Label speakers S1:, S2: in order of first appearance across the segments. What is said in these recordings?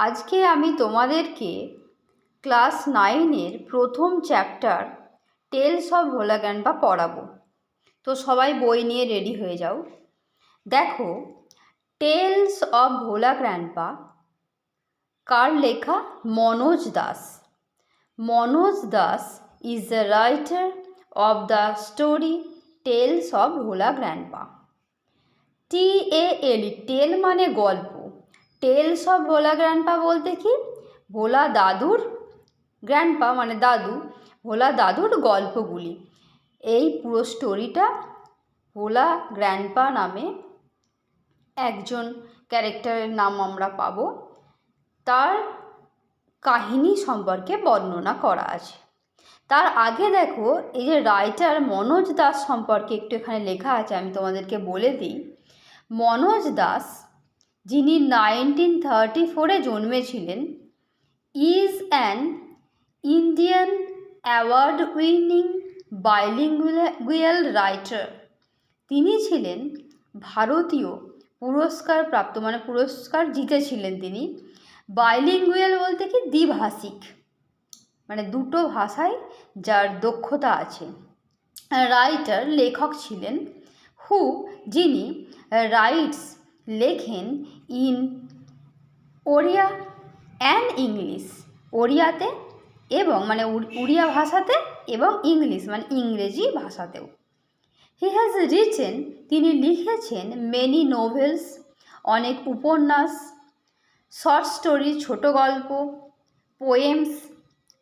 S1: আজকে আমি তোমাদেরকে ক্লাস 9-এর প্রথম chapter tales of Bhola grandpa পড়াবো। তো সবাই বই নিয়ে রেডি হয়ে যাও। দেখো, টেলস অফ ভোলা গ্র্যান্ডপা কার লেখা? Manoj Das. Manoj Das is the writer of the story tales of Bhola grandpa. TAL, tale মানে গল্প। টেলস অফ ভোলা গ্র্যান্ডপা বলতে কি? ভোলা দাদুর, গ্র্যান্ডপা মানে দাদু, ভোলা দাদুর গল্পগুলি। এই পুরো স্টোরিটা ভোলা গ্র্যান্ডপা নামে একজন ক্যারেক্টারের নাম আমরা পাবো, তার কাহিনী সম্পর্কে বর্ণনা করা আছে। তার আগে দেখো, এই যে রাইটার মনোজ দাস সম্পর্কে একটু এখানে লেখা আছে, আমি তোমাদেরকে বলে দিই। মনোজ দাস, যিনি 1934-এ জন্মেছিলেন, is an Indian award winning bilingual writer. তিনি ছিলেন ভারতীয় পুরস্কারপ্রাপ্ত, মানে পুরস্কার জিতেছিলেন তিনি। বাইলিঙ্গুয়াল বলতে কি? দ্বিভাষিক, মানে দুটো ভাষায় যার দক্ষতা আছে। রাইটার লেখক ছিলেন, হু যিনি রাইটস লেখেন ইন ওড়িয়া অ্যান্ড ইংলিশ, ওড়িয়াতে এবং মানে উড়িয়া ভাষাতে এবং ইংলিশ মানে ইংরেজি ভাষাতেও। হি হ্যাজ রিটেন, তিনি লিখেছেন মেনি নোভেলস, অনেক উপন্যাস, শর্ট স্টোরি ছোট গল্প, পোয়েমস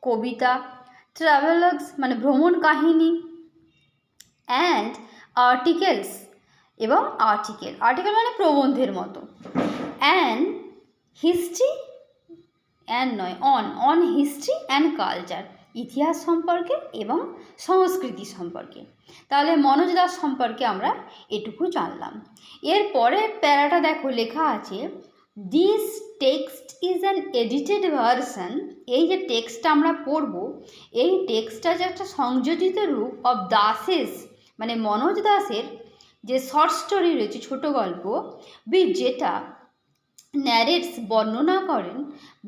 S1: কবিতা, ট্রাভেলগস মানে ভ্রমণ কাহিনী, অ্যান্ড আর্টিকেলস এবং আর্টিকেল মানে প্রবন্ধের মতো, and history on history and culture, ইতিহাস সম্পর্কে এবং সংস্কৃতি সম্পর্কে। তাহলে মনোজ দাস সম্পর্কে আমরা এটুকু জানলাম। এরপরে প্যারাটা দেখো, লেখা আছে this text is an edited version. এই যে টেক্সটটা আমরা পড়ব, এই টেক্সটটা যে একটা সংযোজিত রূপ অফ দাসেস মানে মনোজ দাসের যে শর্ট স্টোরি রয়েছে, ছোট গল্প, যেটা ন্যারেটস বর্ণনা করেন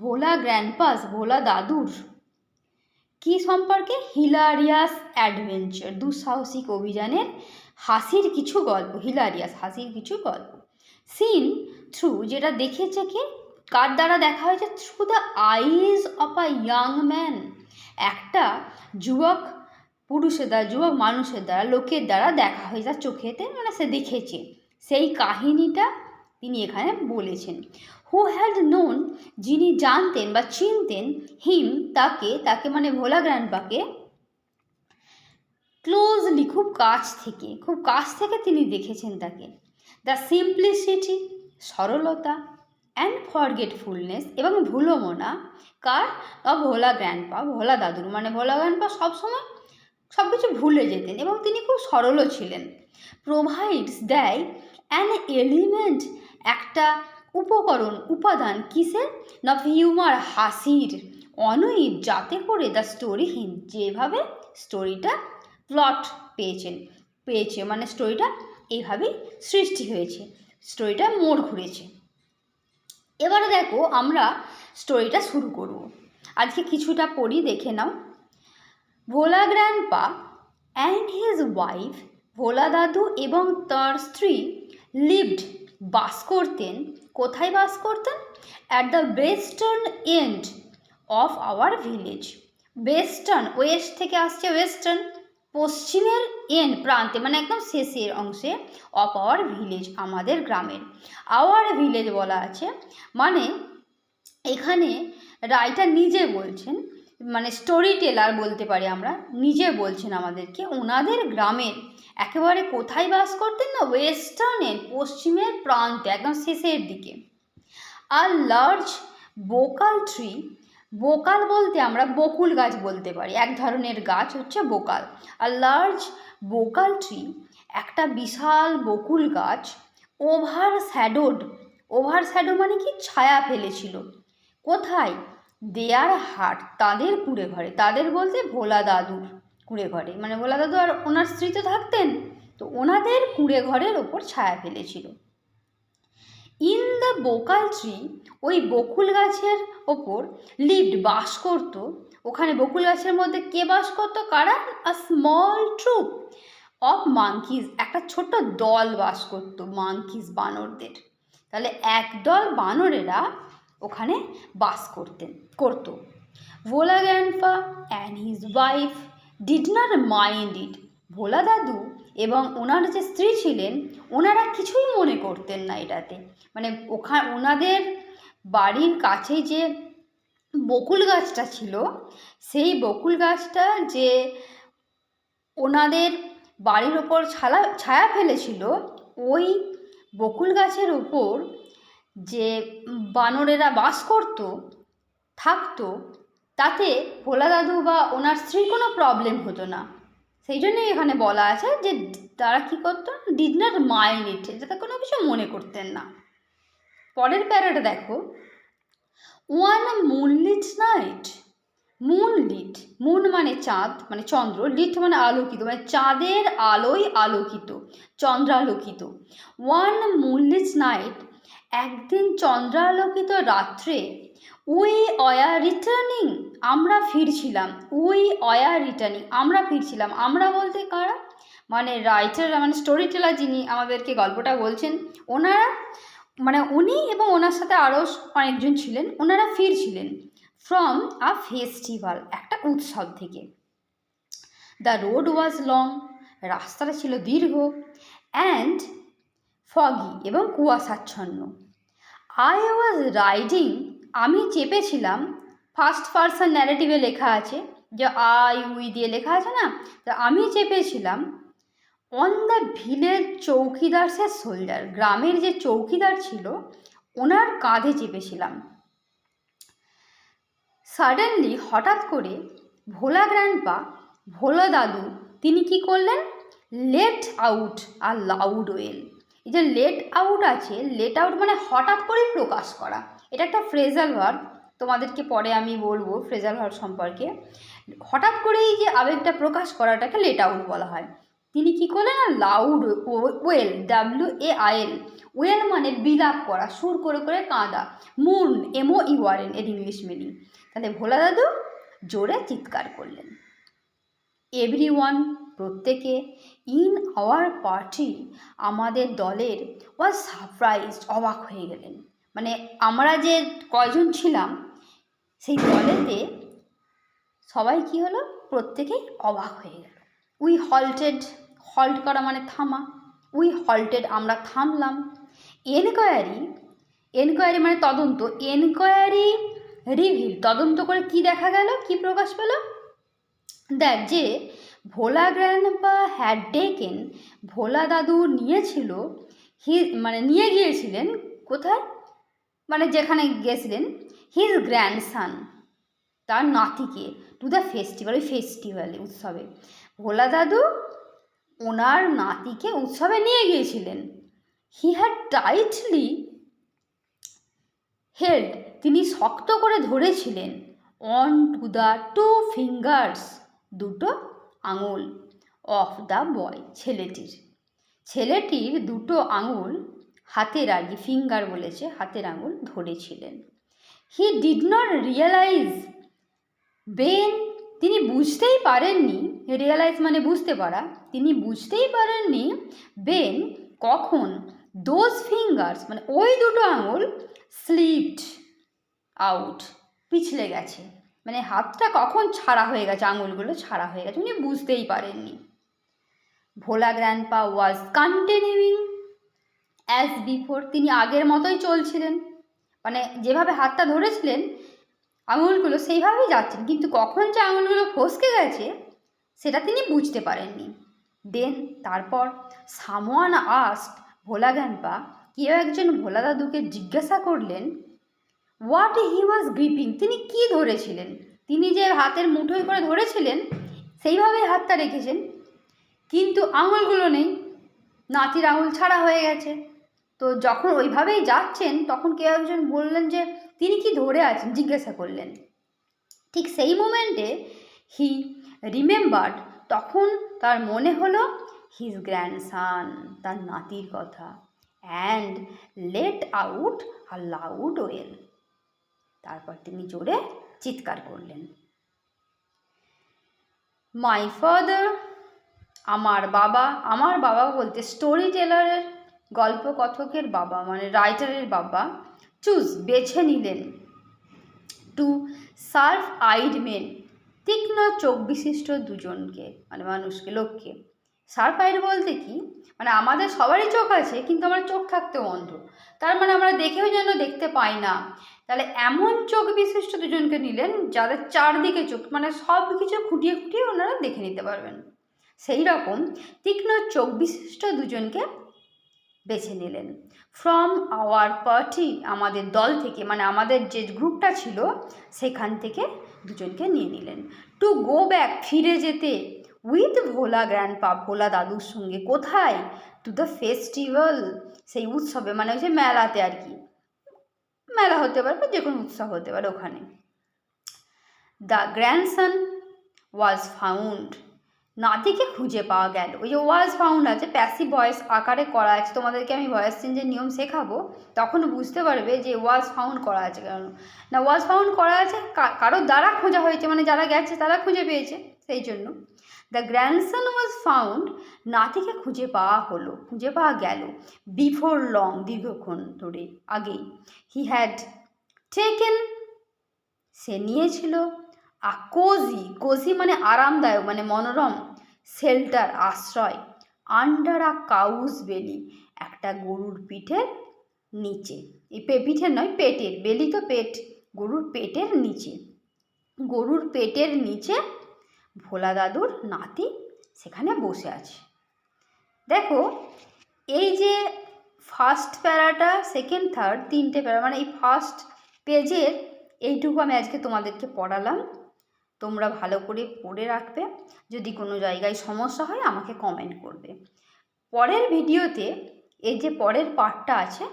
S1: ভোলা গ্র্যান্ডপাস, ভোলা দাদুর কি সম্পর্কে? হিলারিয়াস অ্যাডভেঞ্চার, দুঃসাহসিক অভিযানের হাসির কিছু গল্প, হিলারিয়াস হাসির কিছু গল্প। সিন থ্রু, যেটা দেখেছে কে, কার দ্বারা দেখা হয়েছে? Through the eyes of a young man, একটা যুবক পুরুষের দ্বারা, যুবক মানুষের দ্বারা, লোকের দ্বারা দেখা হয়েছে, তার চোখেতে মানে সে দেখেছে, সেই কাহিনীটা তিনি এখানে বলেছেন। হু হ্যাড নোন, যিনি জানতেন বা চিনতেন, হিম তাকে মানে ভোলা গ্র্যান্ডপাকে, ক্লোজলি খুব কাছ থেকে তিনি দেখেছেন তাকে। দ্য সিম্পলিসিটি সরলতা, অ্যান্ড ফরগেটফুলনেস এবং ভুলোমনা, কার? ভোলা গ্র্যান্ডপা, ভোলা দাদুর, মানে ভোলা গ্র্যান্ডপা সবসময় সব কিছু ভুলে যেতেন এবং তিনি খুব সরলও ছিলেন। প্রোভাইডস দেয় অ্যান এলিমেন্ট, একটা উপাদান, কিসের? না হিউমার, হাসির, অনুইট, যাতে করে দ্য স্টোরি হিম, যেভাবে স্টোরিটা প্লট পেয়েছে মানে স্টোরিটা এইভাবেই সৃষ্টি হয়েছে, স্টোরিটা মোড় ঘুরেছে। এবারে দেখো, আমরা স্টোরিটা শুরু করব। আজকে কিছুটা পড়ি, দেখে নাও। ভোলা গ্র্যান্ডপা অ্যান্ড হিজ ওয়াইফ, ভোলা দাদু এবং তার স্ত্রী, লিভড বাস করতেন। কোথায় বাস করতেন? At the western end of our village. Western, West থেকে আসছে ওয়েস্টার্ন, পশ্চিমের এন্ড প্রান্তে মানে একদম শেষের অংশে, অফ আওয়ার ভিলেজ আমাদের গ্রামের। আওয়ার ভিলেজ বলা আছে মানে এখানে রাইটার নিজে বলছেন, মানে স্টোরি টেলার বলতে পারি আমরা, নিজে বলছেন আমাদেরকে ওনাদের গ্রামের একেবারে কোথায় বাস করতেন? না ওয়েস্টার্নে, পশ্চিমের প্রান্তে একদম শেষের দিকে। আর লার্জ বোকাল ট্রি, বোকাল বলতে আমরা বকুল গাছ বলতে পারি, এক ধরনের গাছ হচ্ছে বোকাল। আর লার্জ বোকাল ট্রি, একটা বিশাল বকুল গাছ, ওভারশ্যাডো মানে কি? ছায়া ফেলেছিল। কোথায়? দেয়ার হাট, তাদের কুঁড়ে ঘরে, তাদের বলতে ভোলা দাদুর কুঁড়ে ঘরে, মানে ভোলা দাদু আর ওনার স্ত্রী তো থাকতেন, তো ওনাদের কুঁড়ে ঘরের ওপর ছায়া ফেলেছিল। ইন দ্য বোকাল ট্রি, ওই বকুল গাছের ওপর লিভড বাস করত। ওখানে বকুল গাছের মধ্যে কে বাস করতো? কারা? A small troupe of monkeys, একটা ছোট্ট দল বাস করতো মাঙ্কিজ, বানরদের। তাহলে একদল বানরেরা ওখানে বাস করতো। Bhola grandpa and his wife did not mind it, Bhola দাদু এবং ওনার যে স্ত্রী ছিলেন ওনারা কিছুই মনে করতেন না এটাতে। মানে ওনাদের বাড়ির কাছে যে বকুল গাছটা ছিল, সেই বকুল গাছটা যে ওনাদের বাড়ির ওপর ছায়া ফেলেছিল, ওই বকুল গাছের ওপর যে বানরেরা বাস থাকতো, তাতে ভোলা দাদু বা ওনার স্ত্রীর কোনো প্রবলেম হতো না। সেই জন্যই এখানে বলা আছে যে তারা কী করতো? ডিড নট মাইন্ড ইট, যাতে কোনো কিছু মনে করতেন না। পরের প্যারাটা দেখো, one moonlit night, moonlit, moon মানে চাঁদ মানে চন্দ্র, লিট মানে আলোকিত, মানে চাঁদের আলোয় আলোকিত, চন্দ্রালোকিত। ওয়ান মুনলিট নাইট, একদিন চন্দ্রালোকিত রাত্রে, উই অয়ার রিটার্নিং, আমরা ফিরছিলাম। উই অয়ার রিটার্নিং, আমরা ফিরছিলাম। আমরা বলতে কারা? মানে রাইটার, মানে স্টোরি টেলার যিনি আমাদেরকে গল্পটা বলছেন, ওনারা, মানে উনি এবং ওনার সাথে আরও অনেকজন ছিলেন, ওনারা ফিরছিলেন ফ্রম আ ফেস্টিভ্যাল, একটা উৎসব থেকে। দ্য রোড ওয়াজ লং, রাস্তাটা ছিল দীর্ঘ, অ্যান্ড ফগি এবং কুয়াশাচ্ছন্ন। আই ওয়াজ রাইডিং, আমি চেপেছিলাম, ফার্স্ট পারসন ন্যারেটিভে লেখা আছে, যে আই উই দিয়ে লেখা আছে না, তো আমি চেপেছিলাম অন দ্য ভিলেজ চৌকিদার্সের শোল্ডার, গ্রামের যে চৌকিদার ছিল ওনার কাঁধে চেপেছিলাম। সাডেনলি, হঠাৎ করে, ভোলা গ্র্যান্ডপা, ভোলা দাদু, তিনি কি করলেন? লেট আউট আর লাউড ওয়েল। এই যে লেট আউট আছে, লেট আউট মানে হঠাৎ করেই প্রকাশ করা, এটা একটা ফ্রেজাল ভার্ব, তোমাদেরকে পরে আমি বলবো ফ্রেজাল ভার্ব সম্পর্কে। হঠাৎ করেই যে আবেগটা প্রকাশ করাটাকে লেট আউট বলা হয়। তিনি কি করলেন? লাউড ওয়েল, WAIL, ওয়েল মানে বিলাপ করা, সুর করে করে কাঁদা, মুন MOURN এর ইংলিশ মিনিং। তাহলে ভোলা দাদু জোরে চিৎকার করলেন। এভরিওয়ান, প্রত্যেকে, ইন আওয়ার পার্টি, আমাদের দলের, ওয়াজ সারপ্রাইজড, অবাক হয়ে গেলেন। মানে আমরা যে কয়জন ছিলাম সেই দলেতে সবাই কি হলো? প্রত্যেকেই অবাক হয়ে গেল। উই হল্টেড, হল্ট করা মানে থামা, উই হল্টেড, আমরা থামলাম। এনকোয়ারি, এনকোয়ারি মানে তদন্ত, এনকোয়ারি রিভিল, তদন্ত করে কি দেখা গেল, কি প্রকাশ পেল? দ্যাট, যে ভোলা গ্র্যান্ডপা হ্যাড টেকেন, ভোলা দাদু নিয়েছিল, মানে নিয়ে গিয়েছিলেন, কোথায়? মানে যেখানে গেছিলেন, হিজ গ্র্যান্ডসান, তার নাতিকে, টু দ্য ফেস্টিভ্যাল, ওই ফেস্টিভ্যালে, উৎসবে। ভোলা দাদু ওনার নাতিকে উৎসবে নিয়ে গিয়েছিলেন। হি হ্যাড টাইটলি হেল্ড, তিনি শক্ত করে ধরেছিলেন, অন টু দ্য 2 ফিঙ্গার্স, দুটো আঙুল, অফ দ্য বয়, ছেলেটির দুটো আঙুল, হাতের আর কি, ফিঙ্গার বলেছে, হাতের আঙুল ধরেছিলেন। He did not realise when, তিনি বুঝতেই পারেননি, রিয়েলাইজ মানে বুঝতে পারা, তিনি বুঝতেই পারেননি বেন, কখন, দোজ ফিঙ্গার্স মানে ওই দুটো আঙুল, স্লিপড আউট, পিছলে গেছে, মানে হাতটা কখন ছাড়া হয়ে গেছে, আঙুলগুলো ছাড়া হয়ে গেছে, উনি বুঝতেই পারেননি। Bhola grandpa was continuing as before, তিনি আগের মতোই চলছিলেন, মানে যেভাবে হাতটা ধরেছিলেন আঙুলগুলো সেইভাবেই যাচ্ছেন, কিন্তু কখন যে আঙুলগুলো ফসকে গেছে সেটা তিনি বুঝতে পারেননি। দেন, তারপর, সামওয়ান আস্কড, ভোলা গ্র্যান্ডপা, কেউ একজন ভোলা দাদুকে জিজ্ঞাসা করলেন, হোয়াট হি ওয়াজ গ্রিপিং, তিনি কি ধরেছিলেন, তিনি যে হাতের মুঠোয় করে ধরেছিলেন সেইভাবেই হাতটা রেখেছেন, কিন্তু আঙুলগুলো নেই, নাতির আঙুল ছাড়া হয়ে গেছে। তো যখন ওইভাবেই যাচ্ছেন তখন কেউ একজন বললেন যে তিনি কি ধরে আছেন, জিজ্ঞাসা করলেন। ঠিক সেই মোমেন্টে হি রিমেম্বার্ড, তখন তার মনে হলো হিজ গ্র্যান্ডসান, তার নাতির কথা, and let out a loud well. তারপর তিনি জোরে চিৎকার করলেন। মাই ফাদার, আমার বাবা বলতে স্টোরি টেলারের, গল্পকথকের বাবা মানে রাইটারের বাবা, বেছে নিলেন টু সার্ভ আইড মেন, তীক্ষ্ণ চোখ বিশিষ্ট দুজনকে, মানে মানুষকে, লোককে। শার্প আইড বলতে কি, মানে আমাদের সবারই চোখ আছে কিন্তু আমার চোখ থাকতেও অন্ধ, তার মানে আমরা দেখেও যেন দেখতে পাই না। তাহলে এমন চোখ বিশিষ্ট দুজনকে নিলেন যাদের চারদিকে চোখ, মানে সব কিছু খুঁটিয়ে খুঁটিয়ে ওনারা দেখে নিতে পারবেন। সেই রকম তীক্ষ্ণ চোখ বিশিষ্ট দুজনকে বেছে নিলেন। ফ্রম আওয়ার পার্টি, আমাদের দল থেকে, মানে আমাদের যে গ্রুপটা ছিল সেখান থেকে দুজনকে নিয়ে নিলেন। টু গো ব্যাক, ফিরে যেতে, উইথ ভোলা গ্র্যান্ডপা, ভোলা দাদুর সঙ্গে। কোথায়? টু দ্য ফেস্টিভ্যাল, সেই উৎসবে, মানে ওই যে মেলাতে আর কি, মেলা হতে পারে বা যে কোনো উৎসব হতে পারে ওখানে। দ্য গ্র্যান্ডসন ওয়াজ ফাউন্ড, নাতিকে খুঁজে পাওয়া গেল। ওই যে ওয়াজ ফাউন্ড আছে, প্যাসিভ ভয়েস আকারে করা আছে, তোমাদেরকে আমি ভয়েস চেঞ্জের নিয়ম শেখাবো, তখন বুঝতে পারবে যে ওয়াজ ফাউন্ড করা আছে কেন। না, ওয়াজ ফাউন্ড করা আছে কারোর দ্বারা খোঁজা হয়েছে, মানে যারা গেছে তারা খুঁজে পেয়েছে, সেই জন্য। দ্য গ্র্যান্ডসন ওয়াজ ফাউন্ড, নাতিকে খুঁজে পাওয়া গেল। বিফোর লং, দীর্ঘক্ষণ ধরে, আগেই। হি হ্যাড টেকেন, সে নিয়েছিল। আ কোজি মানে আরামদায়ক, মানে মনোরম, শেল্টার, আশ্রয়, আন্ডার আ কাউস বেলি, একটা গরুর পিঠের নিচে। এই পিঠের নয়, পেটের, বেলি তো পেট, গরুর পেটের নিচে ভোলা দাদুর নাতি সেখানে বসে আছে। দেখো, এই যে ফার্স্ট প্যারাটা, সেকেন্ড, থার্ড, তিনটে প্যারা, মানে এই ফার্স্ট পেজের এইটুকু আমি আজকে তোমাদেরকে পড়ালাম। তোমরা ভালো করে পড়ে রাখবে, যদি কোনো জায়গায় সমস্যা হয় আমাকে কমেন্ট করবে। পরের ভিডিওতে এই যে পরের পার্টটা আছে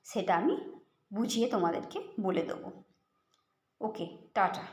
S1: সেটা আমি বুঝিয়ে তোমাদেরকে বলে দেবো। ওকে, টাটা।